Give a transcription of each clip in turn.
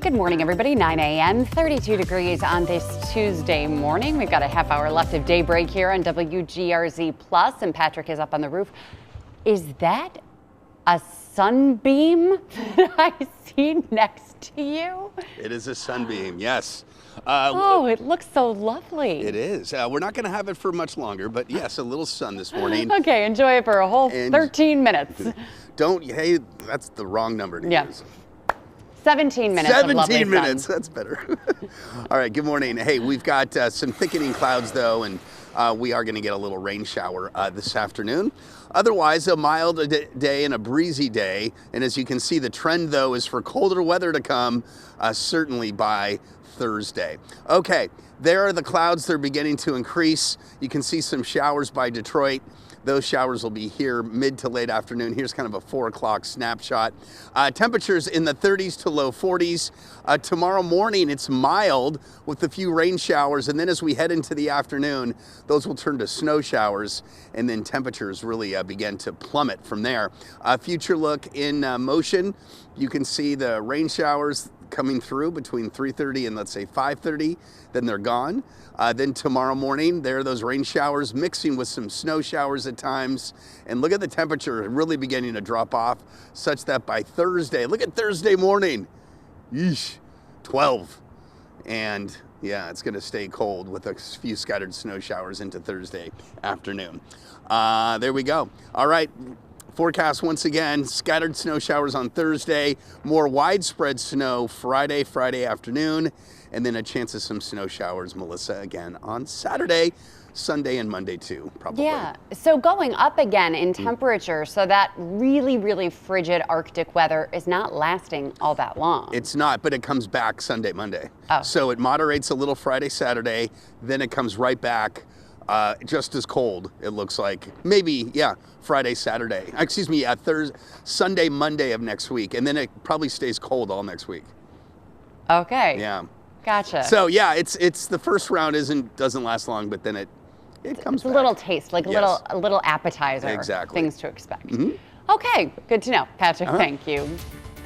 Good morning, everybody. 9 a.m., 32 degrees on this Tuesday morning. We've got a half hour left of Daybreak here on WGRZ Plus, and Patrick is up on the roof. Is that a sunbeam that I see next to you? It is a sunbeam, yes. Oh, it looks so lovely. It is. We're not going to have it for much longer, but yes, a little sun this morning. Okay, enjoy it for a whole 13 minutes. Hey, that's the wrong number to use. 17 minutes. 17 minutes, that's better. All right, good morning. Hey, we've got some thickening clouds though, and we are going to get a little rain shower this afternoon. Otherwise, a mild day and a breezy day. And as you can see, the trend though is for colder weather to come, certainly by Thursday. Okay, there are the clouds. They're beginning to increase. You can see some showers by Detroit. Those showers will be here mid to late afternoon. Here's kind of a 4 o'clock snapshot. Temperatures in the 30s to low 40s. Tomorrow morning, it's mild with a few rain showers. And then as we head into the afternoon, those will turn to snow showers. And then temperatures really begin to plummet from there. Future look in motion. You can see the rain showers coming through between 3:30 and let's say 5:30, then they're gone. Then tomorrow morning, there are those rain showers mixing with some snow showers at times. And look at the temperature really beginning to drop off such that by Thursday, look at Thursday morning, 12. And yeah, it's going to stay cold with a few scattered snow showers into Thursday afternoon. There we go. All right. Forecast once again, scattered snow showers on Thursday, more widespread snow Friday afternoon, and then a chance of some snow showers, Melissa, again on Saturday, Sunday, and Monday too, probably. Yeah, so going up again in temperature, so that really, really frigid Arctic weather is not lasting all that long. It's not, but it comes back Sunday, Monday. Oh. So it moderates a little Friday, Saturday, then it comes right back. Just as cold, it looks like. Maybe, yeah, Friday, Saturday. Excuse me, Thursday, Sunday, Monday of next week. And then it probably stays cold all next week. Okay. Yeah. Gotcha. So, yeah, it's the first round doesn't last long, but then it comes back. A little taste, like a little appetizer. Exactly. Things to expect. Mm-hmm. Okay, good to know. Patrick, thank you.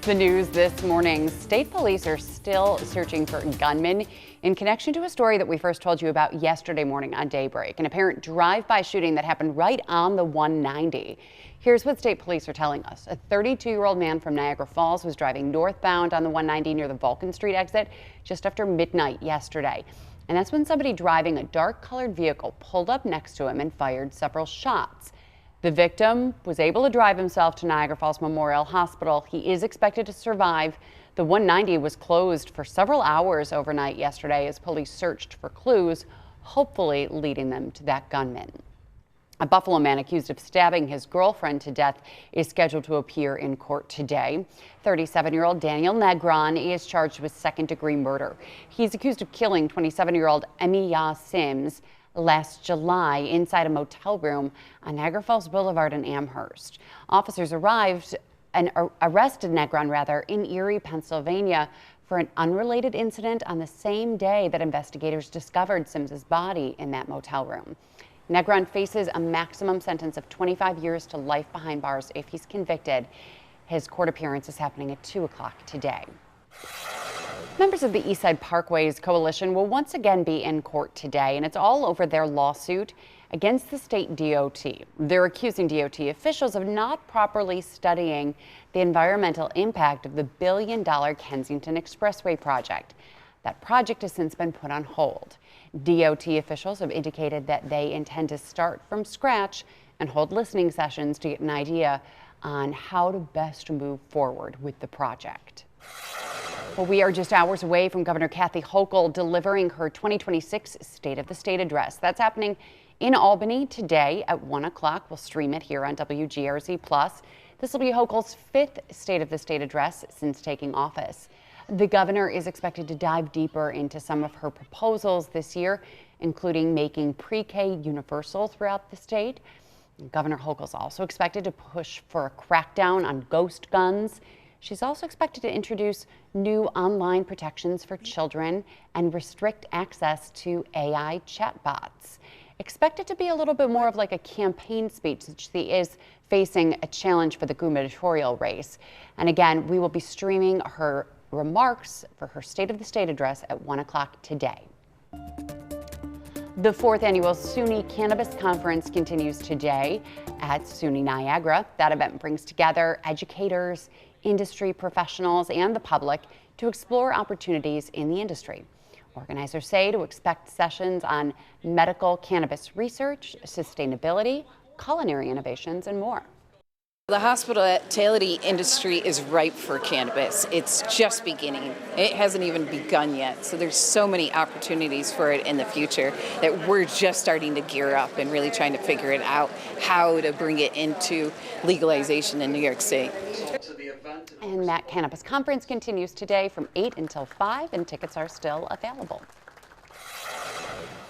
The news this morning, state police are still searching for gunmen in connection to a story that we first told you about yesterday morning on Daybreak, an apparent drive-by shooting that happened right on the 190. Here's what state police are telling us. A 32-year-old man from Niagara Falls was driving northbound on the 190 near the Vulcan Street exit just after midnight yesterday. And that's when somebody driving a dark-colored vehicle pulled up next to him and fired several shots. The victim was able to drive himself to Niagara Falls Memorial Hospital. He is expected to survive. The 190 was closed for several hours overnight yesterday as police searched for clues, hopefully leading them to that gunman. A Buffalo man accused of stabbing his girlfriend to death is scheduled to appear in court today. 37-year-old Daniel Negron is charged with second-degree murder. He's accused of killing 27-year-old Emiya Sims last July inside a motel room on Niagara Falls Boulevard in Amherst. Officers arrived and arrested Negron in Erie, Pennsylvania for an unrelated incident on the same day that investigators discovered Sims's body in that motel room. Negron faces a maximum sentence of 25 years to life behind bars if he's convicted. His court appearance is happening at 2 o'clock today. Members of the Eastside Parkways Coalition will once again be in court today, and it's all over their lawsuit against the state DOT. They're accusing DOT officials of not properly studying the environmental impact of the billion-dollar Kensington Expressway project. That project has since been put on hold. DOT officials have indicated that they intend to start from scratch and hold listening sessions to get an idea on how to best move forward with the project. Well, we are just hours away from Governor Kathy Hochul delivering her 2026 State of the State address. That's happening in Albany today at 1 o'clock. We'll stream it here on WGRZ Plus. This will be Hochul's 5th State of the State address since taking office. The governor is expected to dive deeper into some of her proposals this year, including making pre-K universal throughout the state. Governor Hochul is also expected to push for a crackdown on ghost guns. She's also expected to introduce new online protections for children and restrict access to AI chatbots. Expect it to be a little bit more of like a campaign speech, since she is facing a challenge for the gubernatorial race. And again, we will be streaming her remarks for her State of the State address at 1 o'clock today. The 4th annual SUNY Cannabis Conference continues today at SUNY Niagara. That event brings together educators, industry professionals, and the public to explore opportunities in the industry. Organizers say to expect sessions on medical cannabis research, sustainability, culinary innovations, and more. The hospitality industry is ripe for cannabis. It's just beginning. It hasn't even begun yet. So there's so many opportunities for it in the future that we're just starting to gear up and really trying to figure it out, how to bring it into legalization in New York State. And that cannabis conference continues today from 8 until 5, and tickets are still available.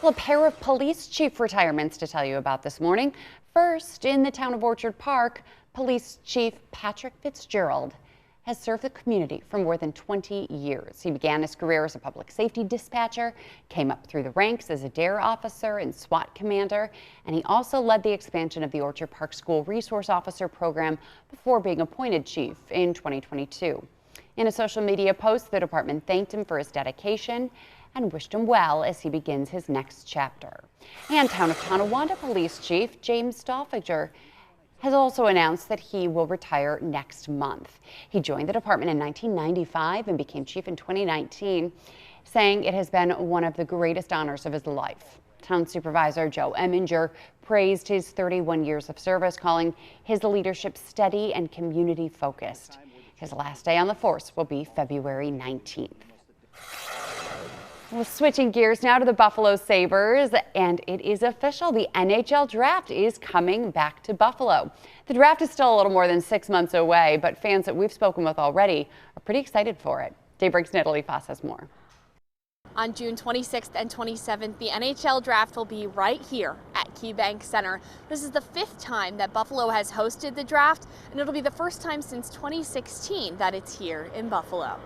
Well, a pair of police chief retirements to tell you about this morning. First, in the town of Orchard Park, Police Chief Patrick Fitzgerald has served the community for more than 20 years. He began his career as a public safety dispatcher, came up through the ranks as a DARE officer and SWAT commander, and he also led the expansion of the Orchard Park School Resource Officer program before being appointed chief in 2022. In a social media post, the department thanked him for his dedication and wished him well as he begins his next chapter. And Town of Tonawanda Police Chief James Stoffinger has also announced that he will retire next month. He joined the department in 1995 and became chief in 2019, saying it has been one of the greatest honors of his life. Town Supervisor Joe Eminger praised his 31 years of service, calling his leadership steady and community focused. His last day on the force will be February 19th. Well, switching gears now to the Buffalo Sabres, and it is official. The NHL draft is coming back to Buffalo. The draft is still a little more than 6 months away, but fans that we've spoken with already are pretty excited for it. Daybreak's Natalie Foss has more. On June 26th and 27th, the NHL draft will be right here at KeyBank Center. This is the 5th time that Buffalo has hosted the draft, and it'll be the first time since 2016 that it's here in Buffalo.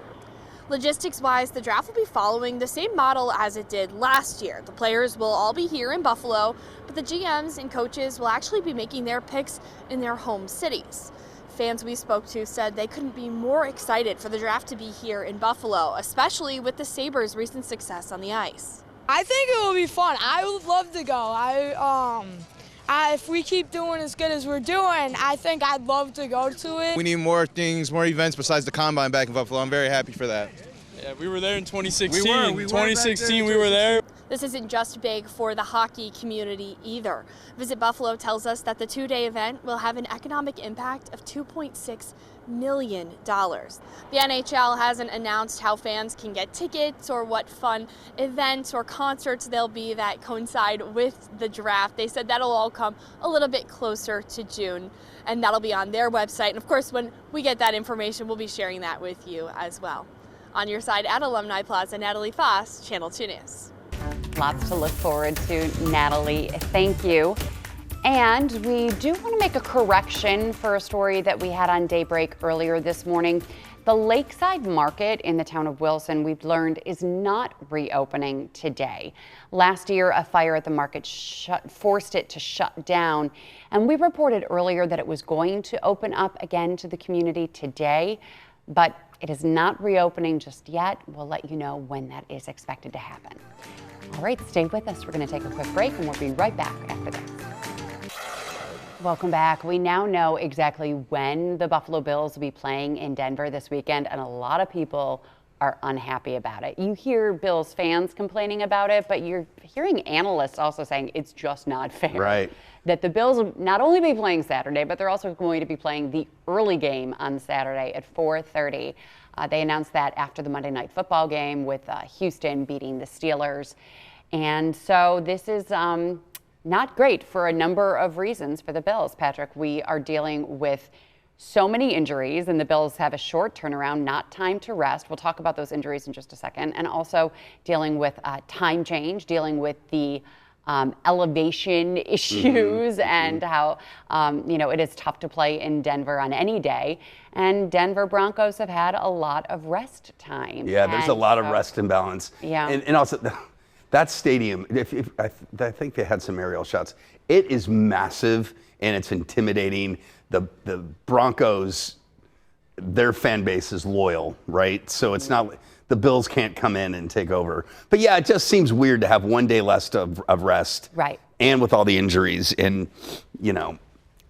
Logistics-wise, the draft will be following the same model as it did last year. The players will all be here in Buffalo, but the GMs and coaches will actually be making their picks in their home cities. Fans we spoke to said they couldn't be more excited for the draft to be here in Buffalo, especially with the Sabres' recent success on the ice. I think it will be fun. I would love to go. If we keep doing as good as we're doing, I think I'd love to go to it. We need more things, more events besides the Combine back in Buffalo. I'm very happy for that. Yeah, we were there in 2016. We were 2016, we were there. This isn't just big for the hockey community either. Visit Buffalo tells us that the two-day event will have an economic impact of $2.6 million. The NHL hasn't announced how fans can get tickets or what fun events or concerts there'll be that coincide with the draft. They said that'll all come a little bit closer to June, and that'll be on their website. And of course, when we get that information, we'll be sharing that with you as well. On your side at Alumni Plaza, Natalie Foss, Channel 2 News. Lots to look forward to, Natalie. Thank you. And we do want to make a correction for a story that we had on Daybreak earlier this morning. The Lakeside Market in the town of Wilson, we've learned, is not reopening today. Last year, a fire at the market forced it to shut down. And we reported earlier that it was going to open up again to the community today, but it is not reopening just yet. We'll let you know when that is expected to happen. All right, stay with us. We're going to take a quick break and we'll be right back after this. Welcome back. We now know exactly when the Buffalo Bills will be playing in Denver this weekend, and a lot of people are unhappy about it. You hear Bills fans complaining about it, but you're hearing analysts also saying it's just not fair. Right. That the Bills will not only be playing Saturday, but they're also going to be playing the early game on Saturday at 4:30. They announced that after the Monday Night Football game with Houston beating the Steelers. And so this is not great for a number of reasons for the Bills. Patrick, we are dealing with so many injuries, and the Bills have a short turnaround, not time to rest. We'll talk about those injuries in just a second. And also dealing with time change, dealing with the elevation issues and how, it is tough to play in Denver on any day. And Denver Broncos have had a lot of rest time. Yeah, there's a lot of rest imbalance. Yeah. And also, that stadium, I think they had some aerial shots. It is massive and it's intimidating. The Broncos, their fan base is loyal, right? So it's not the Bills can't come in and take over. But yeah, it just seems weird to have 1 day less of rest, right? And with all the injuries, and you know.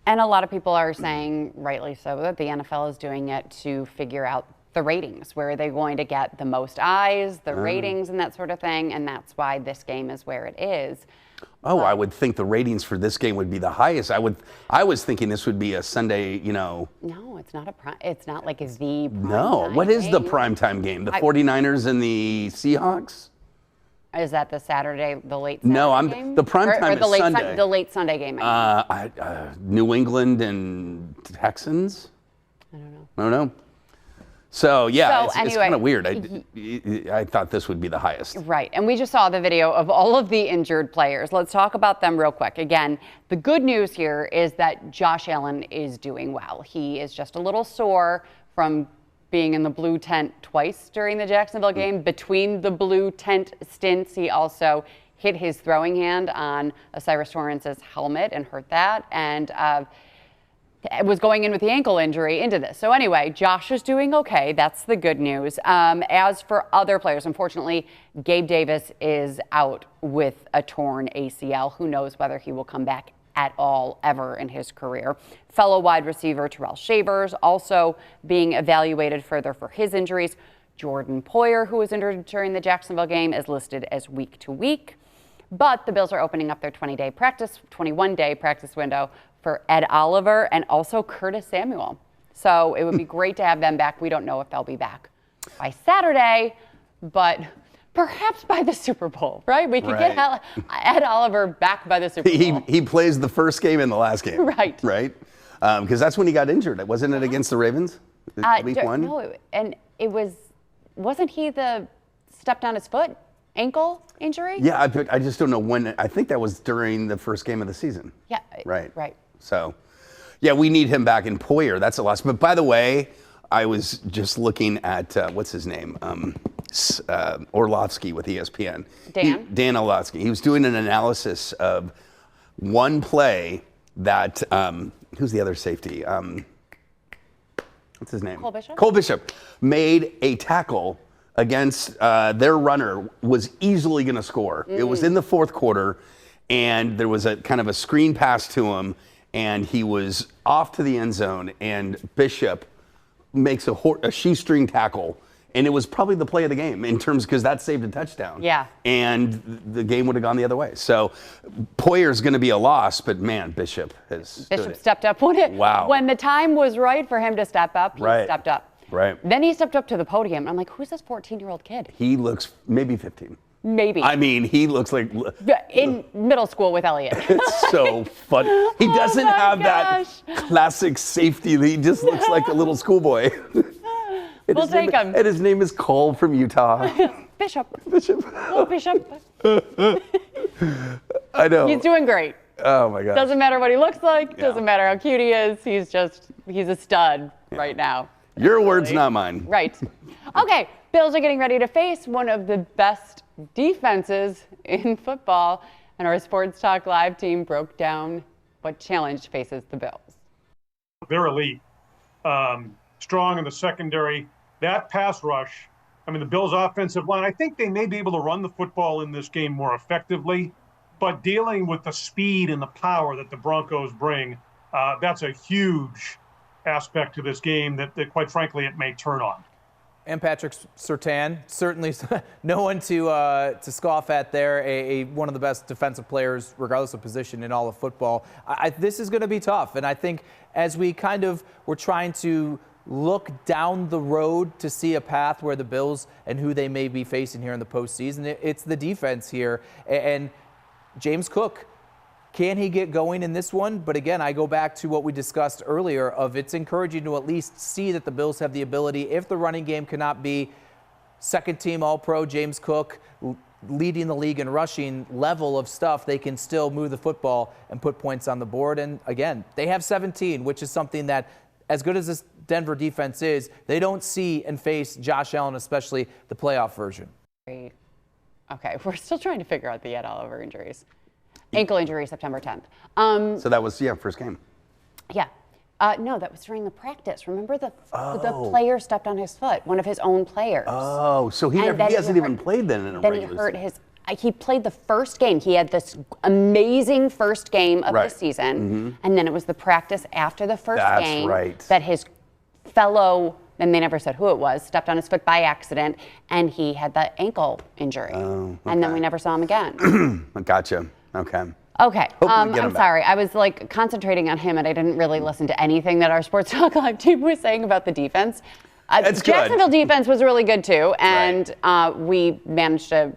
And a lot of people are saying, rightly so, that the NFL is doing it to figure out the ratings. Where are they going to get the most eyes, the ratings, and that sort of thing? And that's why this game is where it is. Oh, I would think the ratings for this game would be the highest. I was thinking this would be a Sunday, you know. No, it's not it's not like the prime No, what is the primetime game? The 49ers and the Seahawks? Is that the Saturday, the late Saturday No, game? the primetime is Sunday. The late Sunday game. New England and Texans? I don't know. I don't know. So, yeah, it's anyway, kind of weird. I thought this would be the highest. Right. And we just saw the video of all of the injured players. Let's talk about them real quick. Again, the good news here is that Josh Allen is doing well. He is just a little sore from being in the blue tent twice during the Jacksonville game. Between the blue tent stints, he also hit his throwing hand on Osiris Torrence's helmet and hurt that. And was going in with the ankle injury into this. So anyway, Josh is doing okay. That's the good news. As for other players, unfortunately, Gabe Davis is out with a torn ACL. Who knows whether he will come back at all ever in his career. Fellow wide receiver Terrell Shavers also being evaluated further for his injuries. Jordan Poyer, who was injured during the Jacksonville game, is listed as week to week. But the Bills are opening up their 21-day practice window for Ed Oliver and also Curtis Samuel. So it would be great to have them back. We don't know if they'll be back by Saturday, but perhaps by the Super Bowl, right? We could get Ed Oliver back by the Super Bowl. He plays the first game and the last game. Right. Right? Because that's when he got injured. Wasn't it against the Ravens? Week 1? No, and it wasn't he the stepped on his foot? Ankle injury? Yeah, I just don't know when. I think that was during the first game of the season. Yeah. Right. Right. So, yeah, we need him back in Poyer. That's a loss. But by the way, I was just looking at, what's his name? Orlovsky with ESPN. Dan Orlovsky. He was doing an analysis of one play that, who's the other safety? What's his name? Cole Bishop? Cole Bishop made a tackle against their runner, was easily going to score. It was in the fourth quarter, and there was a kind of a screen pass to him, and he was off to the end zone, and Bishop makes a shoestring tackle, and it was probably the play of the game in terms because that saved a touchdown. Yeah. And the game would have gone the other way. So Poyer's going to be a loss, but man, Bishop stepped up. Wow. When the time was right for him to step up, he stepped up. Right. Then he stepped up to the podium. I'm like, who's this 14-year-old kid? He looks maybe 15. Maybe. I mean, he looks like in middle school with Elliott. It's so funny. He doesn't have that classic safety. He just looks like a little schoolboy. We'll take him. And his name is Cole from Utah. Bishop. Oh, Bishop. I know. He's doing great. Oh my gosh. Doesn't matter what he looks like. Doesn't matter how cute he is. He's a stud right now. Your words, not mine. Right. Okay, Bills are getting ready to face one of the best defenses in football, and our Sports Talk Live team broke down what challenge faces the Bills. They're elite, strong in the secondary. That pass rush, I mean, the Bills' offensive line, I think they may be able to run the football in this game more effectively, but dealing with the speed and the power that the Broncos bring, that's a huge aspect to this game that quite frankly, it may turn on. And Patrick Surtain, certainly no one to scoff at there, one of the best defensive players, regardless of position, in all of football. This is going to be tough, and I think as we kind of were trying to look down the road to see a path where the Bills and who they may be facing here in the postseason, it's the defense here. And James Cook, can he get going in this one? But again, I go back to what we discussed earlier of it's encouraging to at least see that the Bills have the ability, if the running game cannot be second-team All-Pro James Cook leading the league in rushing level of stuff, they can still move the football and put points on the board. And again, they have 17, which is something that, as good as this Denver defense is, they don't see and face Josh Allen, especially the playoff version. Great. Okay, we're still trying to figure out the Ed Oliver injuries. Ankle injury, September 10th. So that was, first game. Yeah. No, that was during the practice. Remember the player stepped on his foot, one of his own players. Oh, so he hasn't even played then in a Then regular he hurt his. He played the first game. He had this amazing first game of the season, and then it was the practice after the first game that his fellow, and they never said who it was, stepped on his foot by accident, and he had the ankle injury. Oh, okay. And then we never saw him again. Gotcha. Okay. Okay, I'm sorry. I was like concentrating on him, and I didn't really listen to anything that our Sports Talk Live team was saying about the defense. Jacksonville defense was really good too, and we managed to,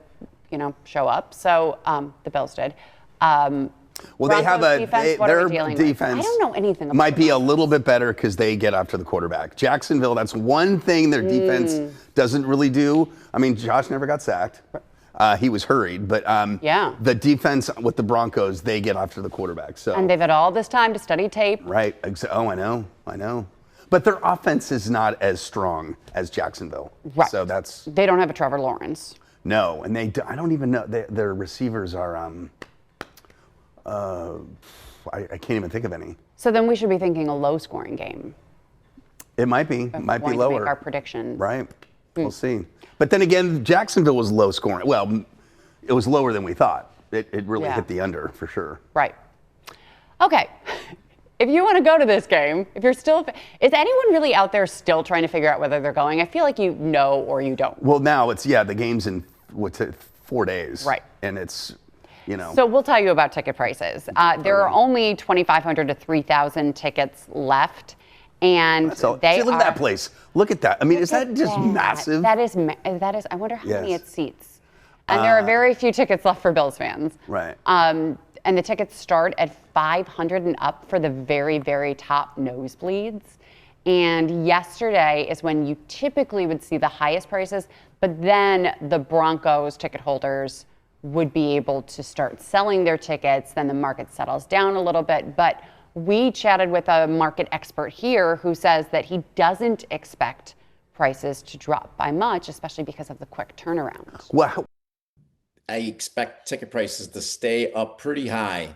show up. So the Bills did. Well, they have their defense. I don't know anything about might be a little bit better because they get after the quarterback. Jacksonville, that's one thing their defense doesn't really do. I mean, Josh never got sacked. He was hurried, but the defense with the Broncos, they get after the quarterback. So and they've had all this time to study tape. Right. Oh, I know. But their offense is not as strong as Jacksonville. Right. So they don't have a Trevor Lawrence. No, and I don't even know their receivers are. I can't even think of any. So then we should be thinking a low-scoring game. It might be. Might be lower. To make our predictions. Right. We'll see. But then again, Jacksonville was low scoring. Well, it was lower than we thought. It really hit the under for sure. Right. Okay. If you want to go to this game, is anyone really out there still trying to figure out whether they're going? I feel like you know or you don't. Well, now it's, the game's in 4 days. Right. And it's, So we'll tell you about ticket prices. There are only 2,500 to 3,000 tickets left. And look at that place. Look at that. I mean, is that just massive? That is. I wonder how many it seats. And there are very few tickets left for Bills fans. Right. And the tickets start at $500 and up for the very, very top nosebleeds. And yesterday is when you typically would see the highest prices, but then the Broncos ticket holders would be able to start selling their tickets. Then the market settles down a little bit, but we chatted with a market expert here who says that he doesn't expect prices to drop by much, especially because of the quick turnaround. Wow. I expect ticket prices to stay up pretty high.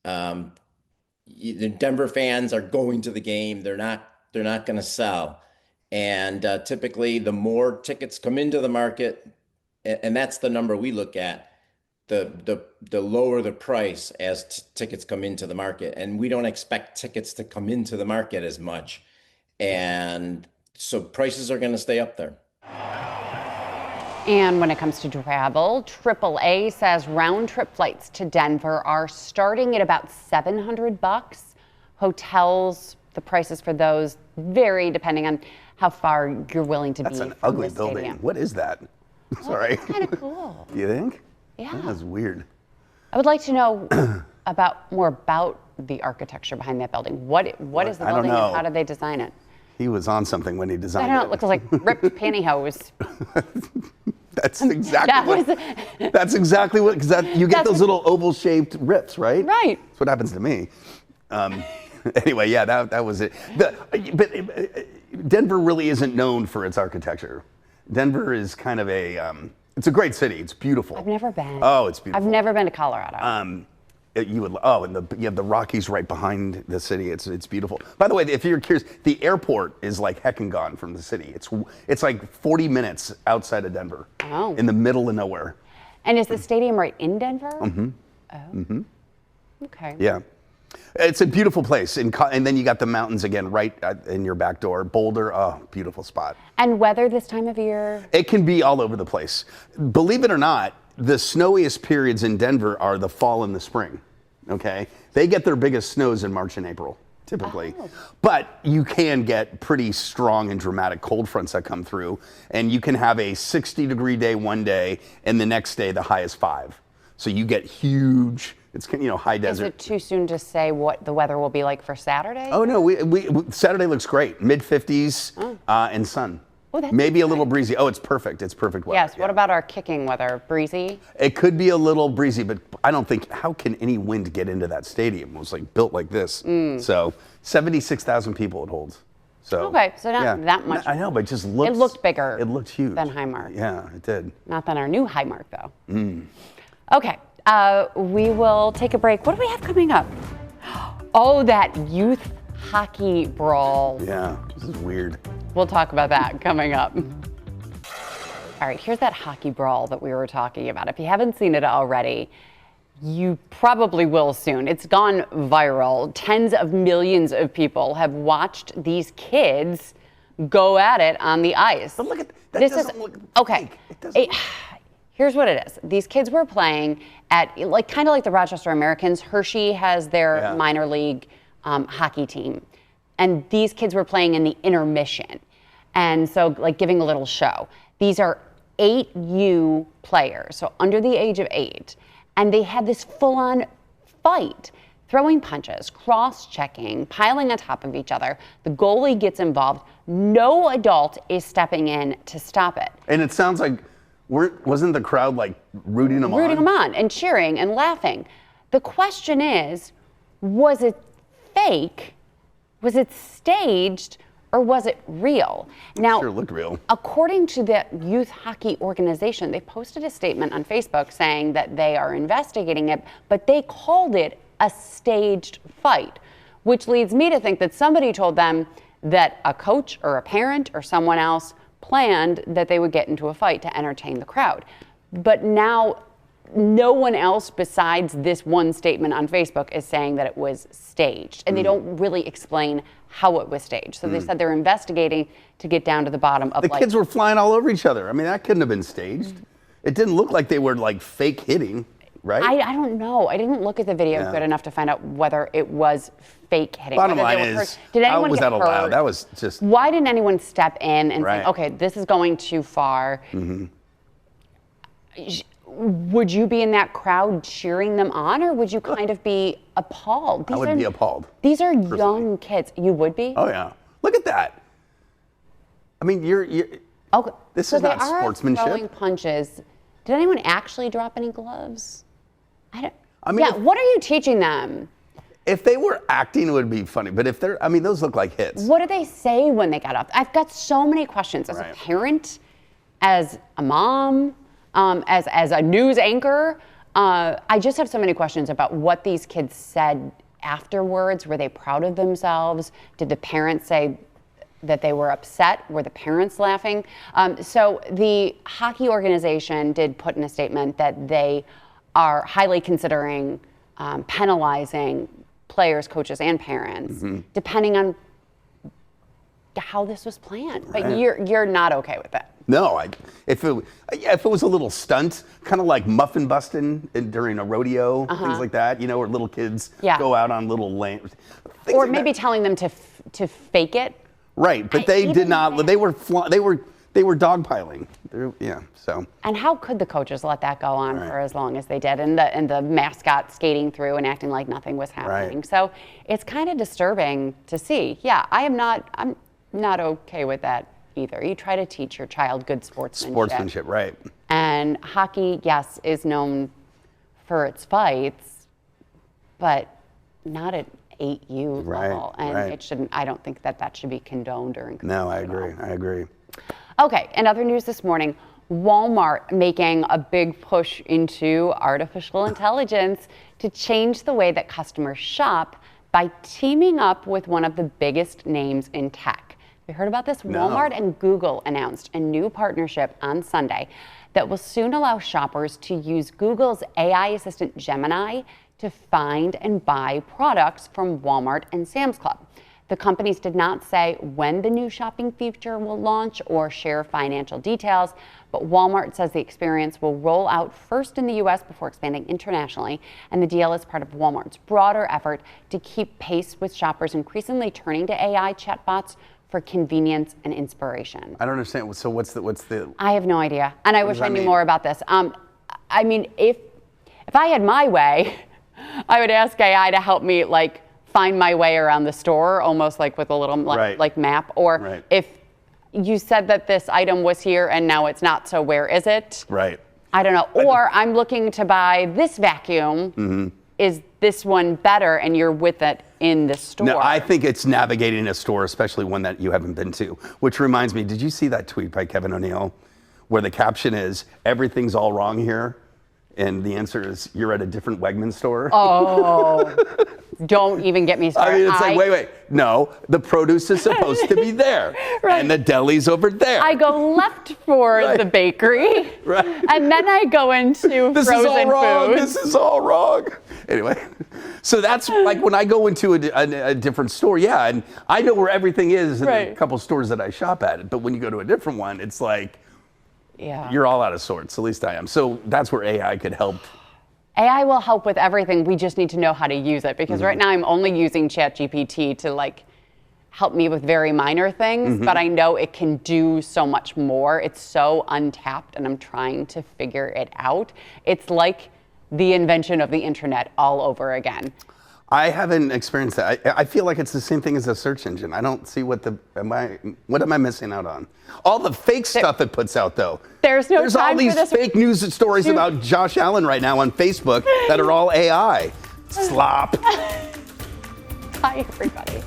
The Denver fans are going to the game. They're not going to sell. And typically the more tickets come into the market, and that's the number we look at, the lower the price as tickets come into the market. And we don't expect tickets to come into the market as much. And so prices are going to stay up there. And when it comes to travel, AAA says round trip flights to Denver are starting at about $700. Hotels, the prices for those vary depending on how far you're willing to be. That's an ugly building. What is that? Sorry. It's kind of cool. Do you think? Yeah. That's weird. I would like to know more about the architecture behind that building. What is the building and how did they design it? He was on something when he designed it. I don't know, it looks like ripped pantyhose. That's exactly what, because you get those little oval-shaped rips, right? Right. That's what happens to me. Anyway, that was it. But Denver really isn't known for its architecture. Denver is kind of it's a great city. It's beautiful. I've never been. Oh, it's beautiful. I've never been to Colorado. You have the Rockies right behind the city. It's beautiful. By the way, if you're curious, the airport is like heckin' gone from the city. It's like 40 minutes outside of Denver. Oh. In the middle of nowhere. And is the stadium right in Denver? Mm-hmm. Oh. Mm-hmm. Okay. Yeah. It's a beautiful place. And then you got the mountains again right in your back door. Boulder, beautiful spot. And weather this time of year? It can be all over the place. Believe it or not, the snowiest periods in Denver are the fall and the spring, okay? They get their biggest snows in March and April, typically. Oh. But you can get pretty strong and dramatic cold fronts that come through, and you can have a 60-degree day one day, and the next day the high is 5. So you get huge, it's high desert. Is it too soon to say what the weather will be like for Saturday? Oh no, Saturday looks great, mid-50s and sun. Oh, that's maybe a little breezy. Oh, it's perfect. It's perfect weather. Yes. What about our kicking weather? Breezy? It could be a little breezy, but I don't think, how can any wind get into that stadium? It was built like this. So 76,000 people it holds. So okay, so not that much. I know, but it looked bigger. It looked huge than Highmark. Yeah, it did. Not than our new Highmark though. Okay, we will take a break. What do we have coming up? Oh, that youth hockey brawl. Yeah, this is weird. We'll talk about that coming up. All right, here's that hockey brawl that we were talking about. If you haven't seen it already, you probably will soon. It's gone viral. Tens of millions of people have watched these kids go at it on the ice. But look at that. This doesn't is look okay. fake. It doesn't look... Here's what it is. These kids were playing at kind of like the Rochester Americans. Hershey has their minor league hockey team, and these kids were playing in the intermission, and so like giving a little show. These are 8U players, so under the age of 8, and they had this full-on fight, throwing punches, cross-checking, piling on top of each other. The goalie gets involved. No adult is stepping in to stop it. And it sounds like, wasn't the crowd like rooting them on? Rooting them on and cheering and laughing. The question is, was it fake? Was it staged? Or was it real? Now, sure looked real. According to the youth hockey organization, they posted a statement on Facebook saying that they are investigating it, but they called it a staged fight, which leads me to think that somebody told them that a coach or a parent or someone else planned that they would get into a fight to entertain the crowd. But now no one else besides this one statement on Facebook is saying that it was staged, and they don't really explain how it was staged. So they said they're investigating to get down to the bottom of the kids were flying all over each other. I mean, that couldn't have been staged. It didn't look like they were like fake hitting, right? I don't know. I didn't look at the video good enough to find out whether it was fake hitting. Bottom line is, did anyone how was get that hurt? allowed? That was just... Why didn't anyone step in and say, okay, this is going too far? Would you be in that crowd cheering them on, or would you kind of be appalled? I would be appalled. These are young kids. You would be? Oh, yeah. Look at that. I mean, you're okay. This so is not they are sportsmanship. Throwing punches. Did anyone actually drop any gloves? I mean, yeah, what are you teaching them? If they were acting, it would be funny. But if they're, I mean, those look like hits. What did they say when they got up? I've got so many questions as a parent, as a mom, as a news anchor. I just have so many questions about what these kids said afterwards. Were they proud of themselves? Did the parents say that they were upset? Were the parents laughing? So the hockey organization did put in a statement that they are highly considering penalizing players, coaches, and parents, depending on how this was planned. But you're not okay with that. No, if it was a little stunt, kind of like muffin busting during a rodeo, things like that, you know, where little kids go out on little lanes. Or maybe telling them to fake it. Right, but they did not. They were dogpiling. So. And how could the coaches let that go on for as long as they did, and the mascot skating through and acting like nothing was happening? So it's kind of disturbing to see. Yeah, I'm not okay with that either. You try to teach your child good sportsmanship. Sportsmanship, right. And hockey, yes, is known for its fights, but not at 8U level. And it shouldn't, I don't think that should be condoned or encouraged. No, I agree. Okay, in other news this morning, Walmart making a big push into artificial intelligence to change the way that customers shop by teaming up with one of the biggest names in tech. We heard about this? No. Walmart and Google announced a new partnership on Sunday that will soon allow shoppers to use Google's AI assistant Gemini to find and buy products from Walmart and Sam's Club. The companies did not say when the new shopping feature will launch or share financial details, but Walmart says the experience will roll out first in the U.S. before expanding internationally, and the deal is part of Walmart's broader effort to keep pace with shoppers increasingly turning to AI chatbots for convenience and inspiration. I don't understand. So what's the? I have no idea, and I wish I knew more about this. I mean, if I had my way, I would ask AI to help me find my way around the store, almost like with a little like map. Or if you said that this item was here and now it's not, so where is it? Right. I don't know. Or I'm looking to buy this vacuum. Is this one better? And you're with it in the store. No, I think it's navigating a store, especially one that you haven't been to. Which reminds me, did you see that tweet by Kevin O'Neill where the caption is, "Everything's all wrong here"? And the answer is you're at a different Wegmans store. Oh, don't even get me started. I mean, it's like, wait. No, the produce is supposed to be there. Right. And the deli's over there. I go left for the bakery. Right. And then I go into this frozen is all wrong. foods. This is all wrong. Anyway, so that's like when I go into a different store, yeah, and I know where everything is in a couple stores that I shop at. But when you go to a different one, it's like, you're all out of sorts. At least I am. So that's where AI could help. AI will help with everything. We just need to know how to use it, because right now I'm only using ChatGPT to like help me with very minor things, but I know it can do so much more. It's so untapped, and I'm trying to figure it out. It's like the invention of the internet all over again. I haven't experienced that. I feel like it's the same thing as a search engine. I don't see what am I missing out on? All the fake stuff it puts out, though. There's all these fake news stories about Josh Allen right now on Facebook that are all AI. Slop. Bye, everybody.